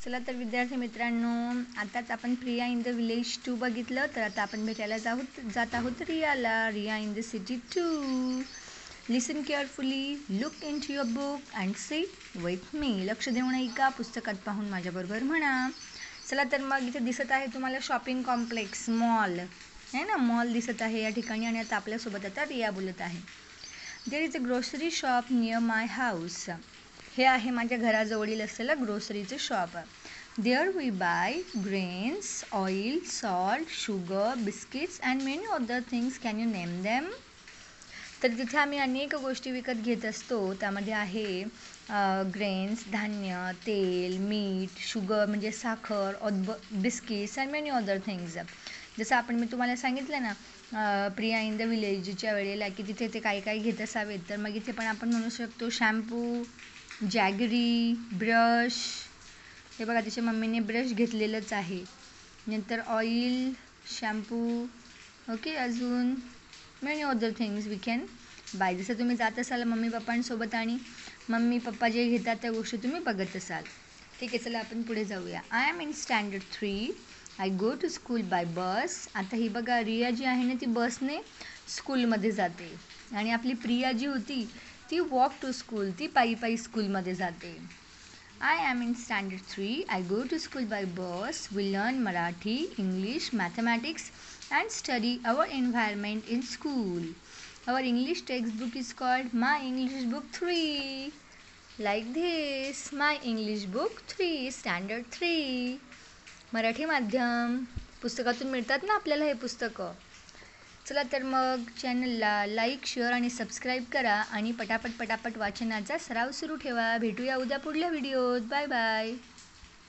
चला तर विद्यार्थी मित्रांनो, आताच आपण प्रिया इन द विलेज 2 बघितलं. तर आता आपण भेटायला जात आहोत रियाला. Riya in the city 2. Listen carefully, look into your book and see with me. लक्ष देऊन ऐका, पुस्तकात पाहून माझ्याबरोबर म्हणा. चला तर मग इथे दिसत आहे तुम्हाला शॉपिंग कॉम्प्लेक्स, मॉल आहे ना, मॉल दिसत आहे या ठिकाणी. आणि आता आपल्यासोबत आता रिया बोलत आहे. There is a grocery shop near my house. हे आहे माझ्या घराजवळील असलेलं ग्रोसरीचं shop. There we buy grains, oil, salt, sugar, biscuits and many other things. Can you name them? तर तिथे आम्ही अनेक गोष्टी विकत घेत असतो. त्यामध्ये आहे ग्रेन्स, धान्य, तेल, मीठ, शुगर म्हणजे साखर, biscuits and many other things. जसं मी तुम्हाला सांगितलं ना प्रिया इन द विलेजच्या वेळेला की तिथे ते काय काय घेत असावेत. तर मग इथे पण आपण म्हणू शकतो शॅम्पू, जॅगरी, ब्रश. हे बघा तिच्या मम्मीने ब्रश घेतलेलंच आहे. नंतर ऑइल, शॅम्पू, ओके, अजून many other things we can buy. जसं तुम्ही जात असाल मम्मी पप्पांसोबत आणि मम्मी पप्पा जे घेतात त्या गोष्टी तुम्ही बघत असाल. ठीक आहे, चला आपण पुढे जाऊया. I am in standard 3. I go to school by bus. आता ही बघा रिया जी आहे ना ती बसने स्कूलमध्ये जाते. आणि आपली प्रिया जी होती ती वॉक टू स्कूल, ती पायी पायी स्कूलमध्ये जाते. I am in standard 3. I go to school by bus. We learn Marathi, English, mathematics and study our environment in school. Our English textbook is called My English Book 3. Like this, My English Book 3, Standard 3. Marathi माध्यम पुस्तकातून मिळतात ना आपल्याला हे पुस्तकं. चला तर मग चॅनलला लाईक, शेअर आणि सबस्क्राईब करा आणि पटापट वाचनाचा सराव सुरू ठेवा. भेटूया उद्या पुढल्या व्हिडिओत. Bye bye.